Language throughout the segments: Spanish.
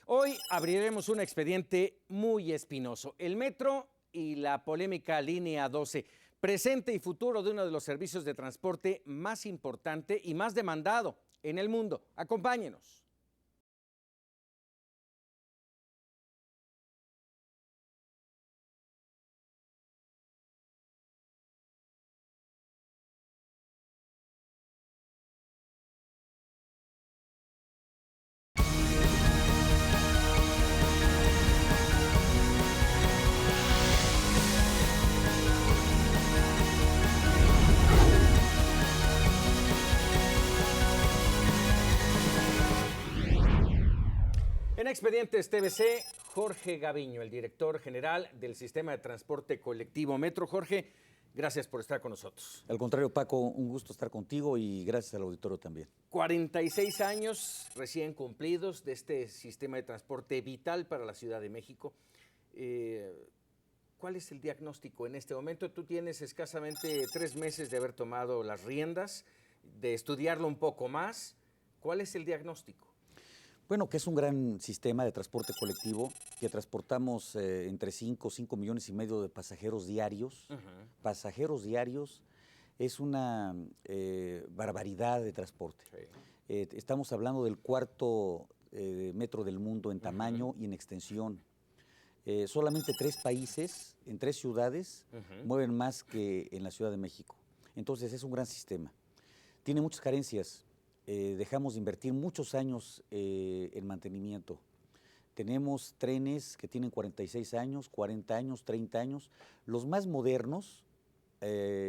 Hoy abriremos un expediente muy espinoso. El metro y la polémica línea 12, presente y futuro de uno de los servicios de transporte más importante y más demandado en el mundo. Acompáñenos. En Expedientes TVC, Jorge Gaviño, el director general del Sistema de Transporte Colectivo Metro. Jorge, gracias por estar con nosotros. Al contrario, Paco, un gusto estar contigo y gracias al auditorio también. 46 años recién cumplidos de este sistema de transporte vital para la Ciudad de México. ¿Cuál es el diagnóstico en este momento? Tú tienes escasamente 3 meses de haber tomado las riendas, de estudiarlo un poco más. ¿Cuál es el diagnóstico? Bueno, que es un gran sistema de transporte colectivo, que transportamos entre 5 millones y medio de pasajeros diarios. Pasajeros diarios es una barbaridad de transporte. Sí. Estamos hablando del cuarto metro del mundo en tamaño y en extensión. Solamente 3 países, en 3 ciudades, mueven más que en la Ciudad de México. Entonces es un gran sistema. Tiene muchas carencias. Dejamos de invertir muchos años en mantenimiento. Tenemos trenes que tienen 46 años, 40 años, 30 años. Los más modernos,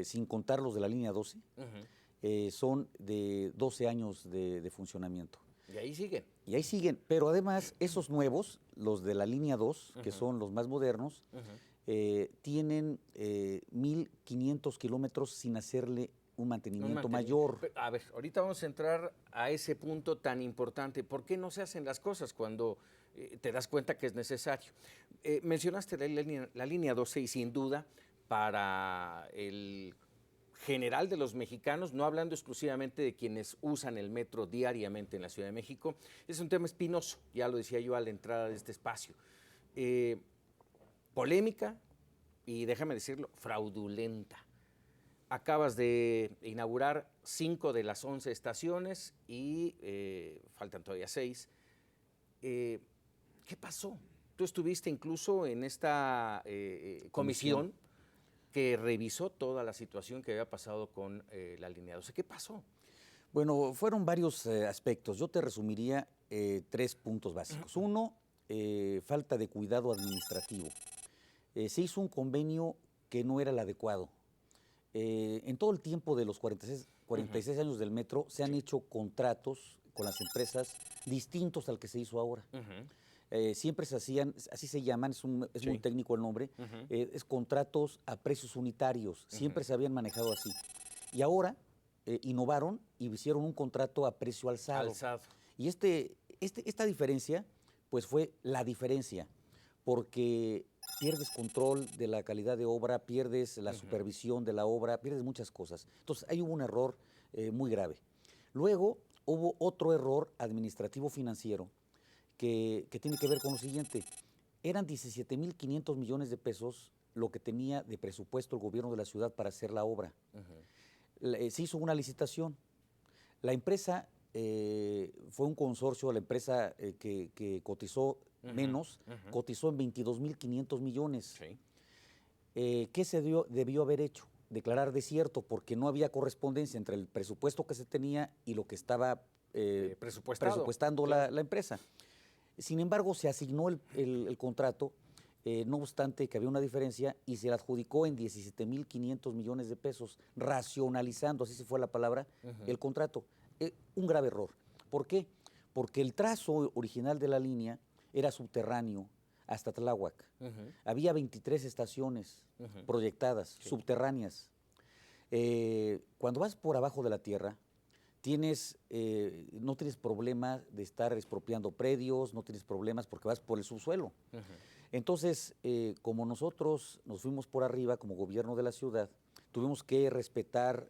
sin contar los de la línea 12, son de 12 años de funcionamiento. Y ahí siguen. Y ahí siguen, pero además esos nuevos, los de la línea 2, que son los más modernos, tienen 1,500 kilómetros sin hacerle un mantenimiento mayor. A ver, ahorita vamos a entrar a ese punto tan importante. ¿Por qué no se hacen las cosas cuando te das cuenta que es necesario? Mencionaste la línea 12 y sin duda para el general de los mexicanos, no hablando exclusivamente de quienes usan el metro diariamente en la Ciudad de México, es un tema espinoso, ya lo decía yo a la entrada de este espacio. Polémica y, déjame decirlo, fraudulenta. Acabas de inaugurar 5 de las 11 estaciones y faltan todavía 6. ¿Qué pasó? Tú estuviste incluso en esta comisión que revisó toda la situación que había pasado con la línea 12. ¿Qué pasó? Bueno, fueron varios aspectos. Yo te resumiría 3 puntos básicos. Uno, falta de cuidado administrativo. Se hizo un convenio que no era el adecuado. En todo el tiempo de los 46 años del metro se han hecho contratos con las empresas distintos al que se hizo ahora. Siempre se hacían, así se llaman, es muy técnico el nombre, es contratos a precios unitarios, siempre se habían manejado así. Y ahora innovaron y hicieron un contrato a precio alzado. Y esta diferencia, pues fue la diferencia, porque pierdes control de la calidad de obra, pierdes la supervisión de la obra, pierdes muchas cosas. Entonces, ahí hubo un error muy grave. Luego, hubo otro error administrativo financiero que tiene que ver con lo siguiente. Eran 17,500 millones de pesos lo que tenía de presupuesto el gobierno de la ciudad para hacer la obra. Se hizo una licitación. La empresa fue un consorcio, la empresa que cotizó menos, cotizó en 22,500 millones. Sí. ¿Qué se debió haber hecho? Declarar desierto, porque no había correspondencia entre el presupuesto que se tenía y lo que estaba presupuestando la empresa. Sin embargo, se asignó el contrato, no obstante que había una diferencia, y se le adjudicó en 17,500 millones de pesos, racionalizando, así se fue la palabra, el contrato. Un grave error. ¿Por qué? Porque el trazo original de la línea era subterráneo hasta Tláhuac. Había 23 estaciones proyectadas, subterráneas. Cuando vas por abajo de la tierra, no tienes problema de estar expropiando predios, no tienes problemas porque vas por el subsuelo. Entonces, como nosotros nos fuimos por arriba como gobierno de la ciudad, tuvimos que respetar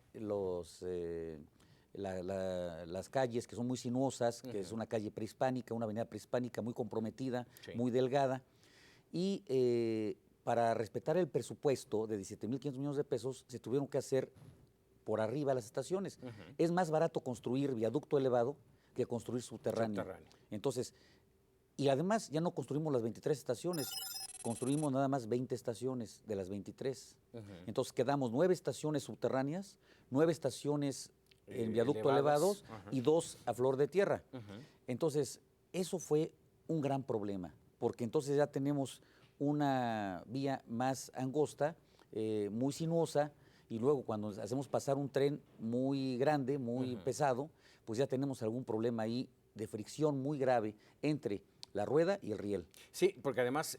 las calles, que son muy sinuosas, que es una calle prehispánica, una avenida prehispánica muy comprometida, Sí. muy delgada. Y para respetar el presupuesto de 17.500 millones de pesos, se tuvieron que hacer por arriba las estaciones. Es más barato construir viaducto elevado que construir subterráneo. Entonces, y además ya no construimos las 23 estaciones, construimos nada más 20 estaciones de las 23. Entonces quedamos 9 estaciones subterráneas, 9 estaciones en viaducto elevados y 2 a flor de tierra. Entonces, eso fue un gran problema, porque entonces ya tenemos una vía más angosta, muy sinuosa, y luego cuando hacemos pasar un tren muy grande, muy pesado, pues ya tenemos algún problema ahí de fricción muy grave entre la rueda y el riel. Sí, porque además,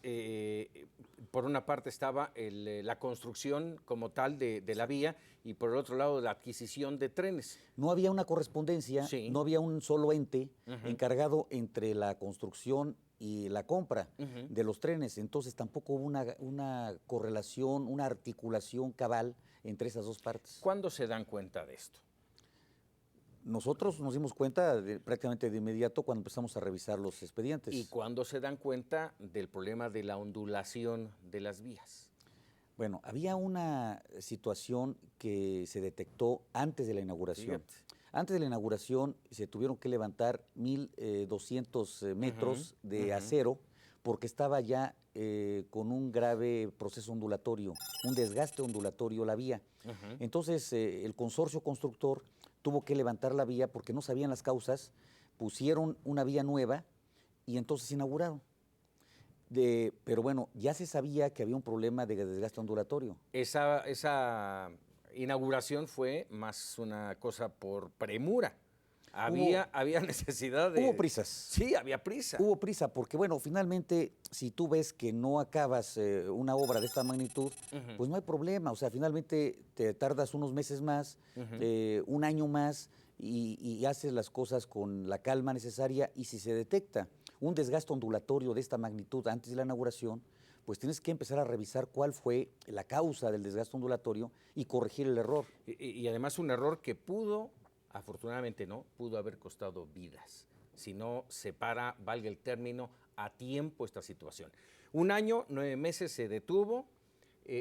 por una parte estaba la construcción como tal de la vía y por el otro lado la adquisición de trenes. No había una correspondencia, Sí. no había un solo ente encargado entre la construcción y la compra de los trenes, entonces tampoco hubo una correlación, una articulación cabal entre esas dos partes. ¿Cuándo se dan cuenta de esto? Nosotros nos dimos cuenta prácticamente de inmediato cuando empezamos a revisar los expedientes. ¿Y cuándo se dan cuenta del problema de la ondulación de las vías? Bueno, había una situación que se detectó antes de la inauguración. Fíjate. Antes de la inauguración se tuvieron que levantar 1.200 metros de acero porque estaba ya con un grave proceso ondulatorio, un desgaste ondulatorio la vía. Entonces el consorcio constructor tuvo que levantar la vía porque no sabían las causas, pusieron una vía nueva y entonces inauguraron. Pero bueno, ya se sabía que había un problema de desgaste ondulatorio. Esa inauguración fue más una cosa por premura. Había necesidad de... Hubo prisas. Sí, había prisa. Hubo prisa porque, bueno, finalmente, si tú ves que no acabas una obra de esta magnitud, pues no hay problema. O sea, finalmente te tardas unos meses más, un año más, y haces las cosas con la calma necesaria. Y si se detecta un desgaste ondulatorio de esta magnitud antes de la inauguración, pues tienes que empezar a revisar cuál fue la causa del desgaste ondulatorio y corregir el error. Y además un error que pudo, afortunadamente no, pudo haber costado vidas. Si no se para, valga el término, a tiempo esta situación. 1 año, 9 meses se detuvo,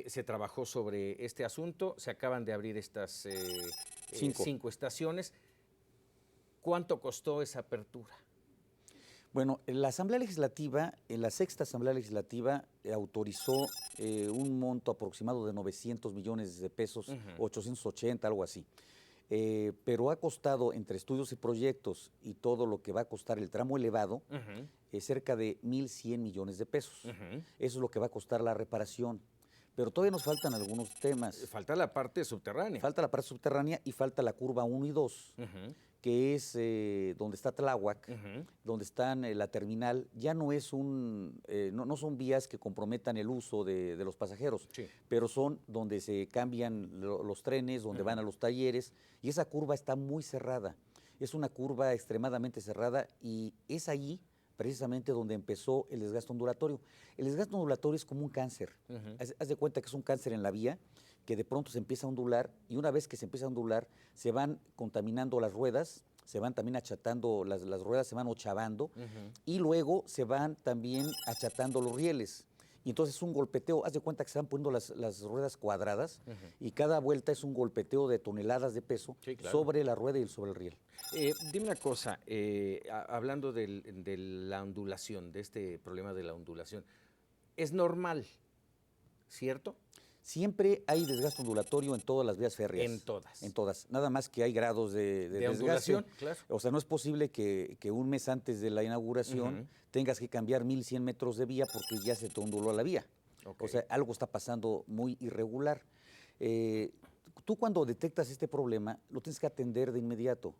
se trabajó sobre este asunto, se acaban de abrir estas 5 estaciones. ¿Cuánto costó esa apertura? Bueno, la Asamblea Legislativa, en la 6ª Asamblea Legislativa, autorizó un monto aproximado de 900 millones de pesos, 880, algo así. Pero ha costado, entre estudios y proyectos y todo lo que va a costar el tramo elevado, cerca de 1.100 millones de pesos. Eso es lo que va a costar la reparación. Pero todavía nos faltan algunos temas. Falta la parte subterránea. Falta la parte subterránea y falta la curva 1 y 2. Que es donde está Tláhuac, donde están la terminal. Ya no es no son vías que comprometan el uso de los pasajeros, pero son donde se cambian los trenes, donde van a los talleres, y esa curva está muy cerrada. Es una curva extremadamente cerrada y es ahí precisamente donde empezó el desgaste ondulatorio. El desgaste ondulatorio es como un cáncer. Haz de cuenta que es un cáncer en la vía, que de pronto se empieza a ondular, y una vez que se empieza a ondular, se van contaminando las ruedas, se van también achatando, las ruedas se van ochavando, y luego se van también achatando los rieles. Y entonces es un golpeteo, haz de cuenta que se van poniendo las ruedas cuadradas, y cada vuelta es un golpeteo de toneladas de peso sobre la rueda y sobre el riel. Dime una cosa, hablando de la ondulación, de este problema de la ondulación, ¿es normal, cierto? Siempre hay desgaste ondulatorio en todas las vías férreas. En todas. En todas. Nada más que hay grados de desgaste. Ondulación, claro. O sea, no es posible que un mes antes de la inauguración tengas que cambiar 1.100 metros de vía porque ya se te onduló la vía. O sea, algo está pasando muy irregular. Tú cuando detectas este problema, lo tienes que atender de inmediato.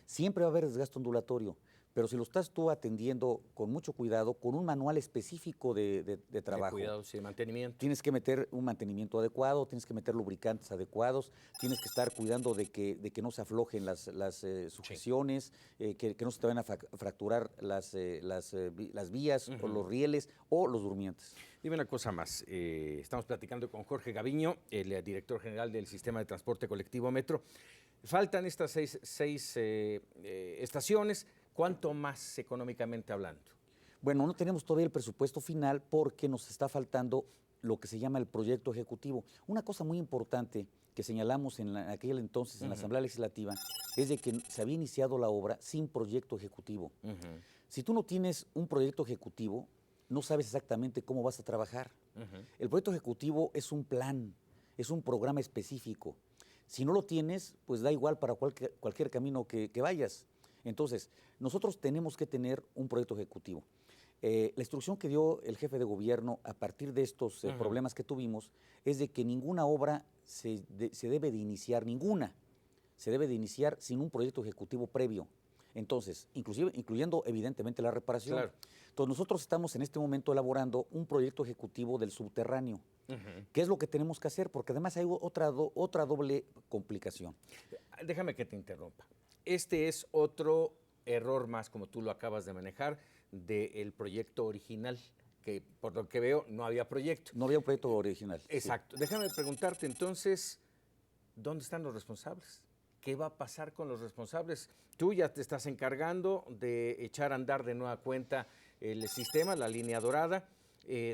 Siempre va a haber desgaste ondulatorio. Pero si lo estás tú atendiendo con mucho cuidado, con un manual específico de trabajo. De cuidados y mantenimiento. Tienes que meter un mantenimiento adecuado, tienes que meter lubricantes adecuados, tienes que estar cuidando de que no se aflojen las sujeciones, que no se te vayan a fracturar las vías o los rieles o los durmientes. Dime una cosa más. Estamos platicando con Jorge Gaviño, el director general del Sistema de Transporte Colectivo Metro. Faltan estas seis estaciones. ¿Cuánto más económicamente hablando? Bueno, no tenemos todavía el presupuesto final porque nos está faltando lo que se llama el proyecto ejecutivo. Una cosa muy importante que señalamos en aquel entonces en la Asamblea Legislativa es de que se había iniciado la obra sin proyecto ejecutivo. Si tú no tienes un proyecto ejecutivo, no sabes exactamente cómo vas a trabajar. El proyecto ejecutivo es un plan, es un programa específico. Si no lo tienes, pues da igual para cualquier camino que vayas. Entonces, nosotros tenemos que tener un proyecto ejecutivo. La instrucción que dio el jefe de gobierno a partir de estos problemas que tuvimos es de que ninguna obra se debe de iniciar, se debe de iniciar sin un proyecto ejecutivo previo. Entonces, incluyendo evidentemente la reparación. Claro. Entonces, nosotros estamos en este momento elaborando un proyecto ejecutivo del subterráneo. ¿Qué es lo que tenemos que hacer? Porque además hay otra doble complicación. Déjame que te interrumpa. Este es otro error más, como tú lo acabas de manejar, del proyecto original, que por lo que veo no había proyecto. No había un proyecto original. Exacto. Sí. Déjame preguntarte entonces, ¿dónde están los responsables? ¿Qué va a pasar con los responsables? Tú ya te estás encargando de echar a andar de nueva cuenta el sistema, la línea dorada.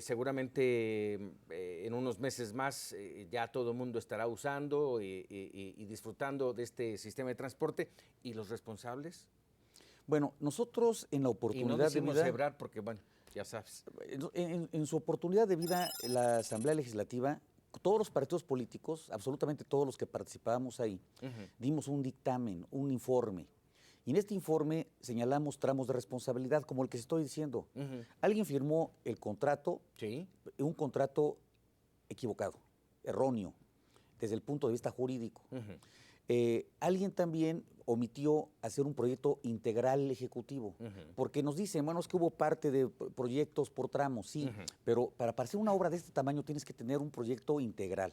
Seguramente en unos meses más ya todo el mundo estará usando y disfrutando de este sistema de transporte. ¿Y los responsables? Bueno, nosotros en la oportunidad de vida... Cebrar porque, bueno, ya sabes. En su oportunidad de vida, la Asamblea Legislativa, todos los partidos políticos, absolutamente todos los que participábamos ahí, dimos un dictamen, un informe. Y en este informe señalamos tramos de responsabilidad, como el que estoy diciendo. Alguien firmó el contrato, un contrato equivocado, erróneo, desde el punto de vista jurídico. Alguien también omitió hacer un proyecto integral ejecutivo, porque nos dicen, bueno, es que hubo parte de proyectos por tramos, sí, pero para hacer una obra de este tamaño tienes que tener un proyecto integral.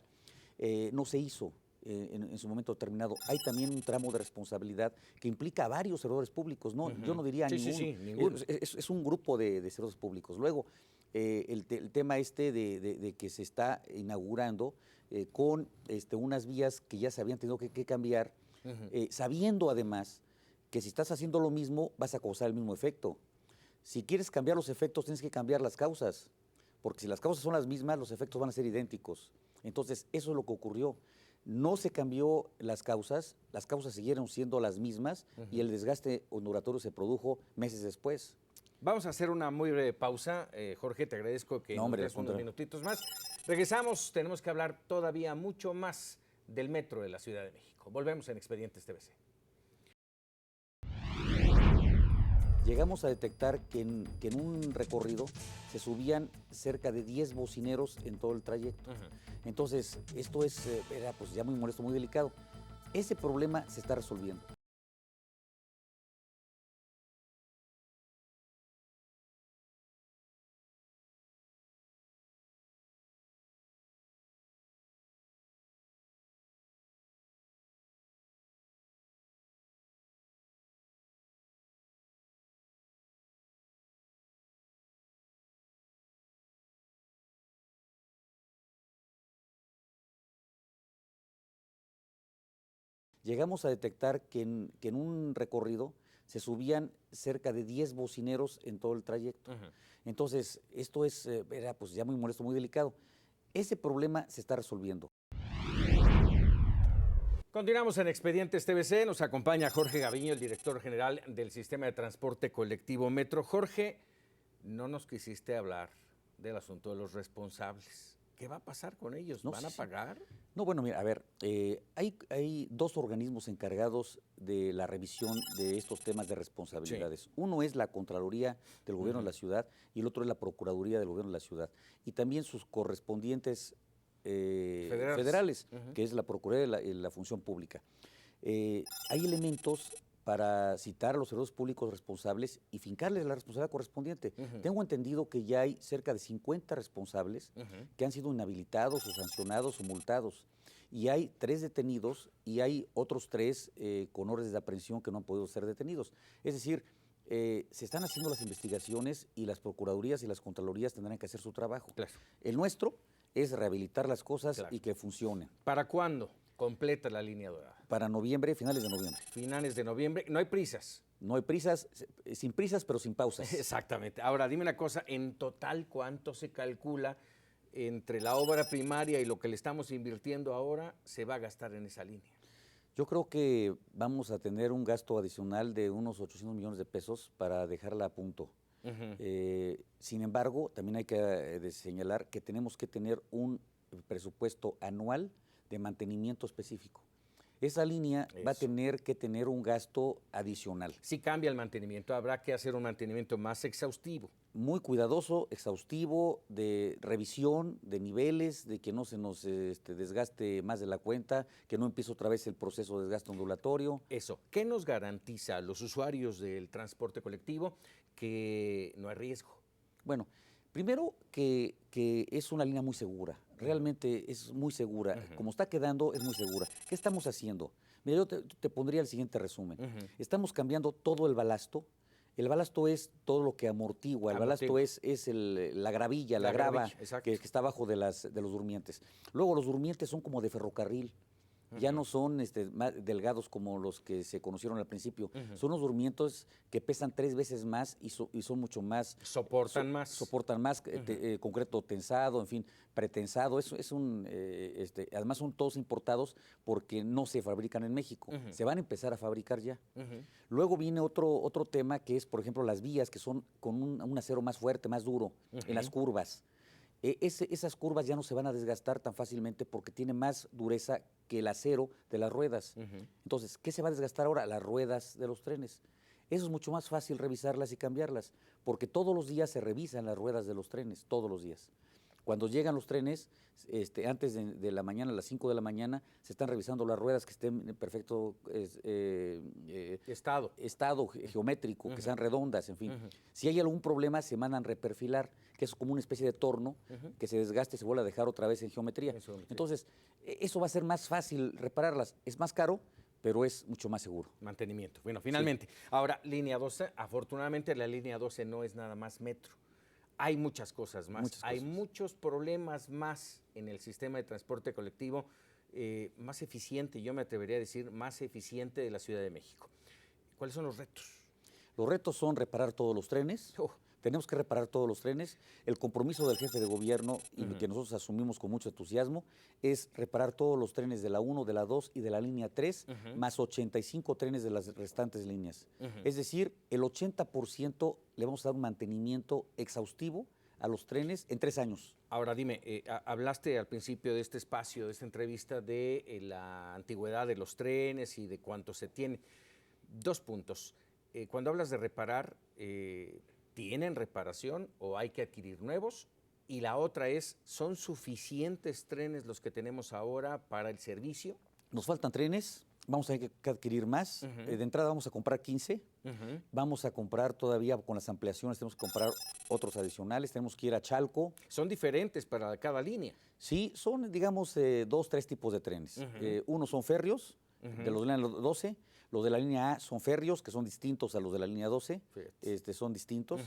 No se hizo en su momento determinado. Hay también un tramo de responsabilidad que implica a varios servidores públicos, ¿no? Yo no diría ninguno. Es un grupo de servidores públicos. Luego, el tema de que se está inaugurando con unas vías que ya se habían tenido que cambiar, sabiendo además que si estás haciendo lo mismo vas a causar el mismo efecto. Si quieres cambiar los efectos tienes que cambiar las causas, porque si las causas son las mismas los efectos van a ser idénticos. Entonces eso es lo que ocurrió. No se cambió las causas siguieron siendo las mismas y el desgaste ondulatorio se produjo meses después. Vamos a hacer una muy breve pausa. Jorge, te agradezco que nos des unos minutitos más. Regresamos, tenemos que hablar todavía mucho más del metro de la Ciudad de México. Volvemos en Expedientes TVC. Llegamos a detectar que en un recorrido se subían cerca de 10 bocineros en todo el trayecto. Entonces, esto era pues ya muy molesto, muy delicado. Ese problema se está resolviendo. Llegamos a detectar que en un recorrido se subían cerca de 10 bocineros en todo el trayecto. Entonces, esto era pues ya muy molesto, muy delicado. Ese problema se está resolviendo. Continuamos en Expedientes TVC, nos acompaña Jorge Gaviño, el director general del Sistema de Transporte Colectivo Metro. Jorge, no nos quisiste hablar del asunto de los responsables. ¿Qué va a pasar con ellos? ¿Van a pagar? No, bueno, mira, a ver, hay dos organismos encargados de la revisión de estos temas de responsabilidades. Uno es la Contraloría del Gobierno de la Ciudad y el otro es la Procuraduría del Gobierno de la Ciudad. Y también sus correspondientes federales, que es la Procuraduría y la Función Pública. Hay elementos para citar a los servidores públicos responsables y fincarles la responsabilidad correspondiente. Tengo entendido que ya hay cerca de 50 responsables que han sido inhabilitados o sancionados o multados. Y hay 3 detenidos y hay otros 3 con órdenes de aprehensión que no han podido ser detenidos. Es decir, se están haciendo las investigaciones y las procuradurías y las contralorías tendrán que hacer su trabajo. Claro. El nuestro es rehabilitar las cosas y que funcionen. ¿Para cuándo? Completa la línea dorada. Para noviembre, finales de noviembre. Finales de noviembre. No hay prisas. No hay prisas, sin prisas, pero sin pausas. Exactamente. Ahora, dime una cosa, en total, ¿cuánto se calcula entre la obra primaria y lo que le estamos invirtiendo ahora se va a gastar en esa línea? Yo creo que vamos a tener un gasto adicional de unos 800 millones de pesos para dejarla a punto. Sin embargo, también hay que señalar que tenemos que tener un presupuesto anual de mantenimiento específico. Esa línea va a tener que tener un gasto adicional. Si cambia el mantenimiento, habrá que hacer un mantenimiento más exhaustivo. Muy cuidadoso, exhaustivo, de revisión de niveles, de que no se nos desgaste más de la cuenta, que no empiece otra vez el proceso de desgaste ondulatorio. Eso, ¿qué nos garantiza a los usuarios del transporte colectivo que no hay riesgo? Bueno, primero que es una línea muy segura, realmente es muy segura. Como está quedando, es muy segura. ¿Qué estamos haciendo? Mira, yo te pondría el siguiente resumen. Estamos cambiando todo el balasto. El balasto es todo lo que amortigua, el balasto es la gravilla, la grava que está abajo de los durmientes. Luego los durmientes son como de ferrocarril. Ya no son más delgados como los que se conocieron al principio. Son unos durmientos que pesan 3 veces más y son mucho más... Soportan más. Soportan más concreto tensado, en fin, pretensado. Además son todos importados porque no se fabrican en México. Se van a empezar a fabricar ya. Luego viene otro tema que es, por ejemplo, las vías que son con un acero más fuerte, más duro, en las curvas. Esas curvas ya no se van a desgastar tan fácilmente porque tiene más dureza que el acero de las ruedas. Entonces, ¿qué se va a desgastar ahora? Las ruedas de los trenes. Eso es mucho más fácil revisarlas y cambiarlas, porque todos los días se revisan las ruedas de los trenes, todos los días. Cuando llegan los trenes, antes de la mañana, a las 5 de la mañana, se están revisando las ruedas que estén en perfecto estado geométrico, que sean redondas, en fin. Si hay algún problema, se mandan reperfilar, que es como una especie de torno que se desgaste y se vuelve a dejar otra vez en geometría. Entonces, eso va a ser más fácil repararlas. Es más caro, pero es mucho más seguro. Mantenimiento. Bueno, finalmente. Sí. Ahora, línea 12, afortunadamente la línea 12 no es nada más metro. Hay muchas cosas más, hay muchos problemas más en el sistema de transporte colectivo, más eficiente, yo me atrevería a decir, más eficiente de la Ciudad de México. ¿Cuáles son los retos? Los retos son reparar todos los trenes. Tenemos que reparar todos los trenes. El compromiso del jefe de gobierno, y que nosotros asumimos con mucho entusiasmo, es reparar todos los trenes de la 1, de la 2 y de la línea 3, más 85 trenes de las restantes líneas. Es decir, el 80% le vamos a dar un mantenimiento exhaustivo a los trenes en 3 años. Ahora dime, hablaste al principio de este espacio, de esta entrevista, de la antigüedad de los trenes y de cuánto se tiene. 2 puntos. Cuando hablas de reparar, ¿tienen reparación o hay que adquirir nuevos? Y la otra es, ¿son suficientes trenes los que tenemos ahora para el servicio? Nos faltan trenes, vamos a tener que adquirir más. De entrada vamos a comprar 15, vamos a comprar todavía con las ampliaciones, tenemos que comprar otros adicionales, tenemos que ir a Chalco. ¿Son diferentes para cada línea? Sí, son, digamos, 2, 3 tipos de trenes. Unos son férreos, de los de la línea 12, los de la línea A son férreos, que son distintos a los de la línea 12, son distintos.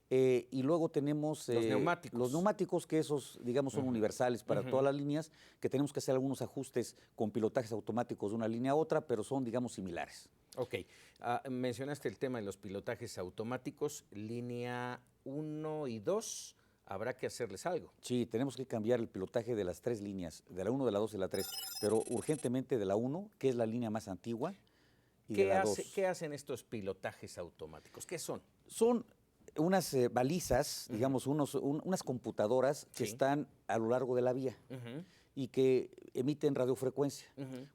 Y luego tenemos los neumáticos. Los neumáticos, que esos, digamos, son universales para todas las líneas, que tenemos que hacer algunos ajustes con pilotajes automáticos de una línea a otra, pero son, digamos, similares. Ok. Mencionaste el tema de los pilotajes automáticos, línea 1 y 2. Habrá que hacerles algo. Sí, tenemos que cambiar el pilotaje de las 3 líneas, de la 1, de la 2 y de la 3, pero urgentemente de la 1, que es la línea más antigua, y de la 2. ¿Qué hacen estos pilotajes automáticos? ¿Qué son? Son unas balizas, digamos, unas computadoras que están a lo largo de la vía y que emiten radiofrecuencia.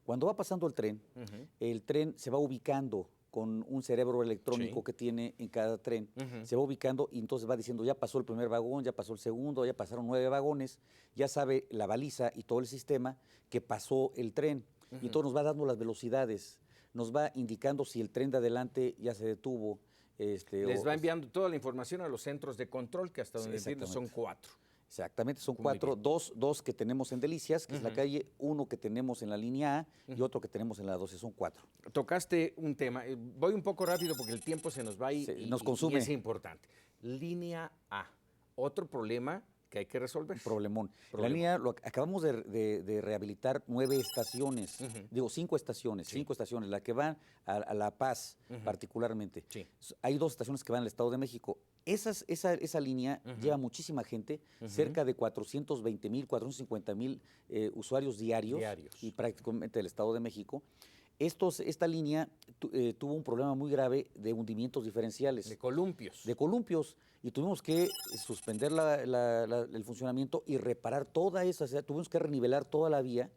Cuando va pasando el tren se va ubicando con un cerebro electrónico que tiene en cada tren, se va ubicando y entonces va diciendo, ya pasó el primer vagón, ya pasó el segundo, ya pasaron 9 vagones, ya sabe la baliza y todo el sistema que pasó el tren. Y entonces nos va dando las velocidades, nos va indicando si el tren de adelante ya se detuvo. Les va enviando toda la información a los centros de control, que hasta donde entiendo son 4. Exactamente, son 4, dos que tenemos en Delicias, que es la calle, 1 que tenemos en la línea A y otro que tenemos en la 12, son 4. Tocaste un tema, voy un poco rápido porque el tiempo se nos va y nos consume. Y es importante. Línea A, otro problema que hay que resolver. Problemón. La Problemón. línea, acabamos de rehabilitar 9 estaciones, digo 5 estaciones, 5 estaciones, la que va a La Paz particularmente. Sí. Hay 2 estaciones que van al Estado de México. Esa línea lleva muchísima gente, cerca de 420,000, 450,000 usuarios diarios y prácticamente del Estado de México. Esta línea tuvo un problema muy grave de hundimientos diferenciales. De columpios. De columpios. Y tuvimos que suspender el funcionamiento y reparar toda esa, o sea, tuvimos que renivelar toda la vía.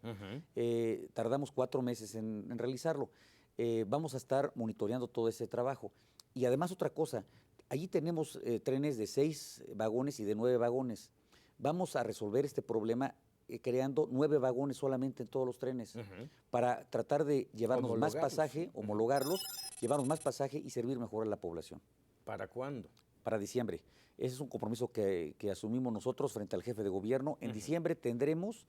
Tardamos 4 meses en realizarlo. Vamos a estar monitoreando todo ese trabajo. Y además otra cosa, allí tenemos trenes de 6 vagones y de 9 vagones. Vamos a resolver este problema creando 9 vagones solamente en todos los trenes para tratar de llevarnos más pasaje, homologarlos, llevarnos más pasaje y servir mejor a la población. ¿Para cuándo? Para diciembre. Ese es un compromiso que asumimos nosotros frente al jefe de gobierno. En diciembre tendremos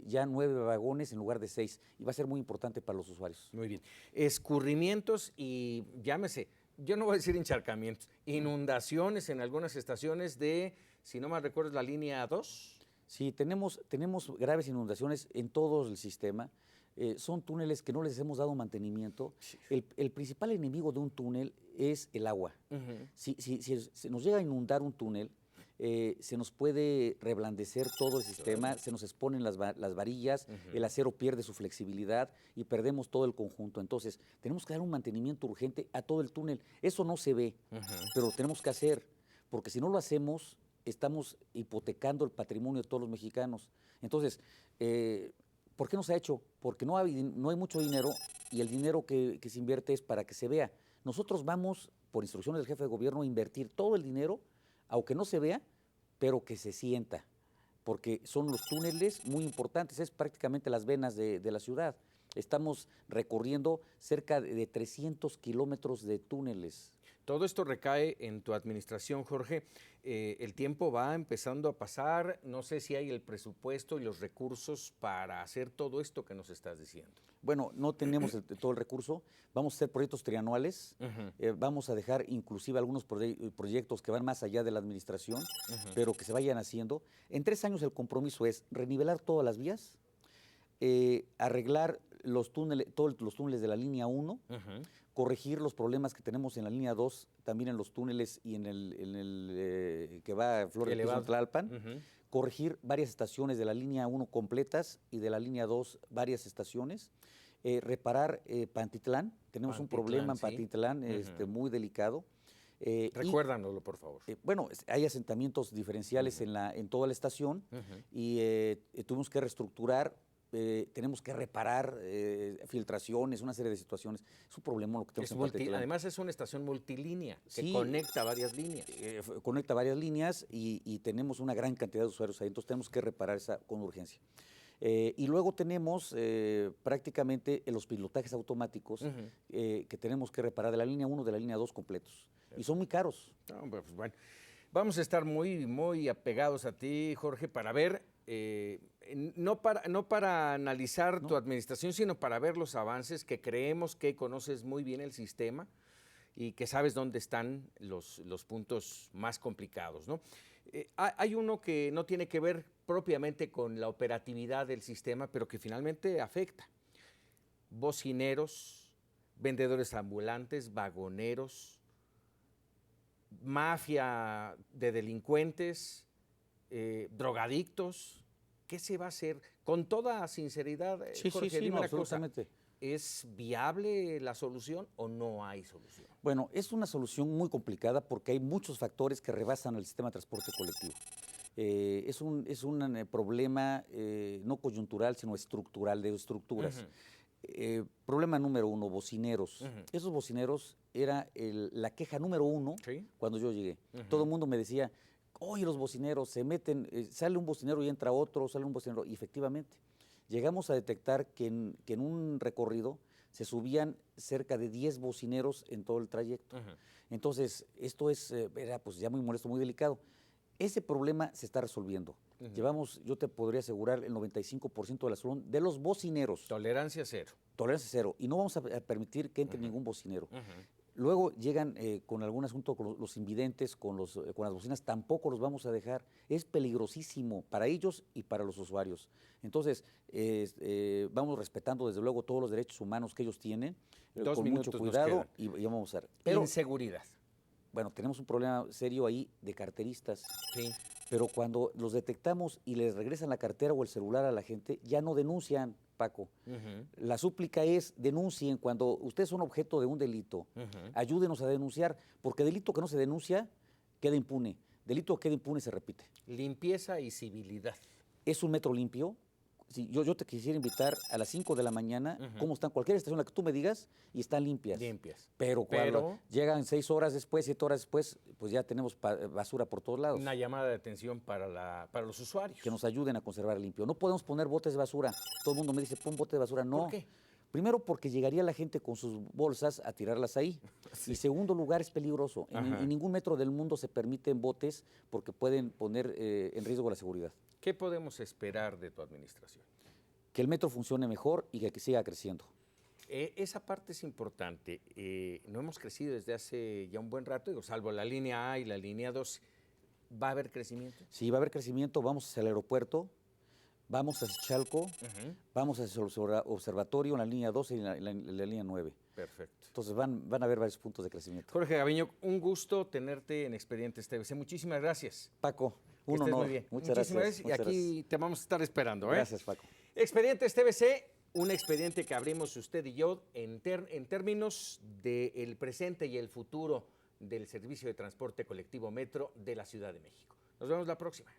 ya 9 vagones en lugar de 6 y va a ser muy importante para los usuarios. Muy bien. Escurrimientos y llámese, yo no voy a decir encharcamientos, inundaciones en algunas estaciones de, si no mal recuerdo, la línea 2. Sí, tenemos graves inundaciones en todo el sistema. Son túneles que no les hemos dado mantenimiento. El principal enemigo de un túnel es el agua. Si se nos llega a inundar un túnel, se nos puede reblandecer todo el sistema, se nos exponen las varillas, el acero pierde su flexibilidad y perdemos todo el conjunto. Entonces, tenemos que dar un mantenimiento urgente a todo el túnel. Eso no se ve, pero lo tenemos que hacer, porque si no lo hacemos, estamos hipotecando el patrimonio de todos los mexicanos. Entonces, ¿por qué no se ha hecho? Porque no hay mucho dinero y el dinero que se invierte es para que se vea. Nosotros vamos, por instrucciones del jefe de gobierno, a invertir todo el dinero, aunque no se vea, pero que se sienta, porque son los túneles muy importantes, es prácticamente las venas de la ciudad. Estamos recorriendo cerca de 300 kilómetros de túneles. Todo esto recae en tu administración, Jorge. El tiempo va empezando a pasar. No sé si hay el presupuesto y los recursos para hacer todo esto que nos estás diciendo. Bueno, no tenemos todo el recurso. Vamos a hacer proyectos trianuales. Vamos a dejar inclusive algunos proyectos que van más allá de la administración, pero que se vayan haciendo. En 3 años el compromiso es renivelar todas las vías, arreglar todos los túneles de la línea 1, corregir los problemas que tenemos en la línea 2, también en los túneles y en el que va a Flor de Piso, Tlalpan, corregir varias estaciones de la línea 1 completas y de la línea 2 varias estaciones, reparar Pantitlán, tenemos un problema en Pantitlán muy delicado. Recuérdanoslo, por favor. Bueno, hay asentamientos diferenciales en toda la estación y tuvimos que reestructurar. Tenemos que reparar filtraciones, una serie de situaciones. Es un problema lo que tenemos en Pantitlán. Además es una estación multilínea que conecta varias líneas. Conecta varias líneas y tenemos una gran cantidad de usuarios ahí, entonces tenemos que reparar esa con urgencia. Y luego tenemos prácticamente los pilotajes automáticos que tenemos que reparar de la línea 1, de la línea 2 completos. Y son muy caros. No, pues bueno, vamos a estar muy, muy apegados a ti, Jorge, para ver... no para analizar tu administración, sino para ver los avances, que creemos que conoces muy bien el sistema y que sabes dónde están los puntos más complicados, ¿no? Hay uno que no tiene que ver propiamente con la operatividad del sistema, pero que finalmente afecta. Bocineros, vendedores ambulantes, vagoneros, mafia de delincuentes, drogadictos. ¿Qué se va a hacer? Con toda sinceridad, Jorge, dime una cosa, ¿es viable la solución o no hay solución? Bueno, es una solución muy complicada porque hay muchos factores que rebasan el sistema de transporte colectivo. Es un problema no coyuntural, sino estructural, de estructuras. Problema número 1, bocineros. Esos bocineros era la queja número 1 cuando yo llegué. Todo el mundo me decía, oye, los bocineros se meten, sale un bocinero y entra otro, sale un bocinero. Y efectivamente, llegamos a detectar que en un recorrido se subían cerca de 10 bocineros en todo el trayecto. Entonces, esto era pues ya muy molesto, muy delicado. Ese problema se está resolviendo. Llevamos, yo te podría asegurar, el 95% de la solución de los bocineros. Tolerancia cero. Tolerancia cero. Y no vamos a permitir que entre ningún bocinero. Luego llegan con algún asunto con los invidentes, con las bocinas, tampoco los vamos a dejar. Es peligrosísimo para ellos y para los usuarios. Entonces, vamos respetando desde luego todos los derechos humanos que ellos tienen, con mucho cuidado y vamos a hacer. Pero, inseguridad. Bueno, tenemos un problema serio ahí de carteristas. Sí. Pero cuando los detectamos y les regresan la cartera o el celular a la gente, ya no denuncian, Paco. La súplica es denuncien cuando ustedes son objeto de un delito. Ayúdenos a denunciar, porque delito que no se denuncia queda impune. Delito que queda impune se repite. Limpieza y civilidad. ¿Es un metro limpio? Sí, yo te quisiera invitar a las 5 de la mañana, ¿cómo están? Cualquier estación, la que tú me digas, y están limpias. Pero cuando llegan 6 horas después, 7 horas después, pues ya tenemos basura por todos lados. Una llamada de atención para los usuarios. Que nos ayuden a conservar limpio. No podemos poner botes de basura. Todo el mundo me dice, pon bote de basura. No. ¿Por qué? Primero, porque llegaría la gente con sus bolsas a tirarlas ahí. Sí. Y segundo lugar, es peligroso. En ningún metro del mundo se permiten botes porque pueden poner en riesgo la seguridad. ¿Qué podemos esperar de tu administración? Que el metro funcione mejor y que siga creciendo. Esa parte es importante. No hemos crecido desde hace ya un buen rato, digo, salvo la línea A y la línea 2. ¿Va a haber crecimiento? Sí, va a haber crecimiento. Vamos hacia el aeropuerto, vamos hacia Chalco, vamos hacia el observatorio en la línea 12 y en la línea 9. Perfecto. Entonces van a haber varios puntos de crecimiento. Jorge Gaviño, un gusto tenerte en Expedientes TVC. Muchísimas gracias. Paco, un honor. Muy bien. Muchísimas gracias. Y aquí te vamos a estar esperando. Gracias, Paco. Expedientes TVC, un expediente que abrimos usted y yo en términos del presente y el futuro del servicio de transporte colectivo Metro de la Ciudad de México. Nos vemos la próxima.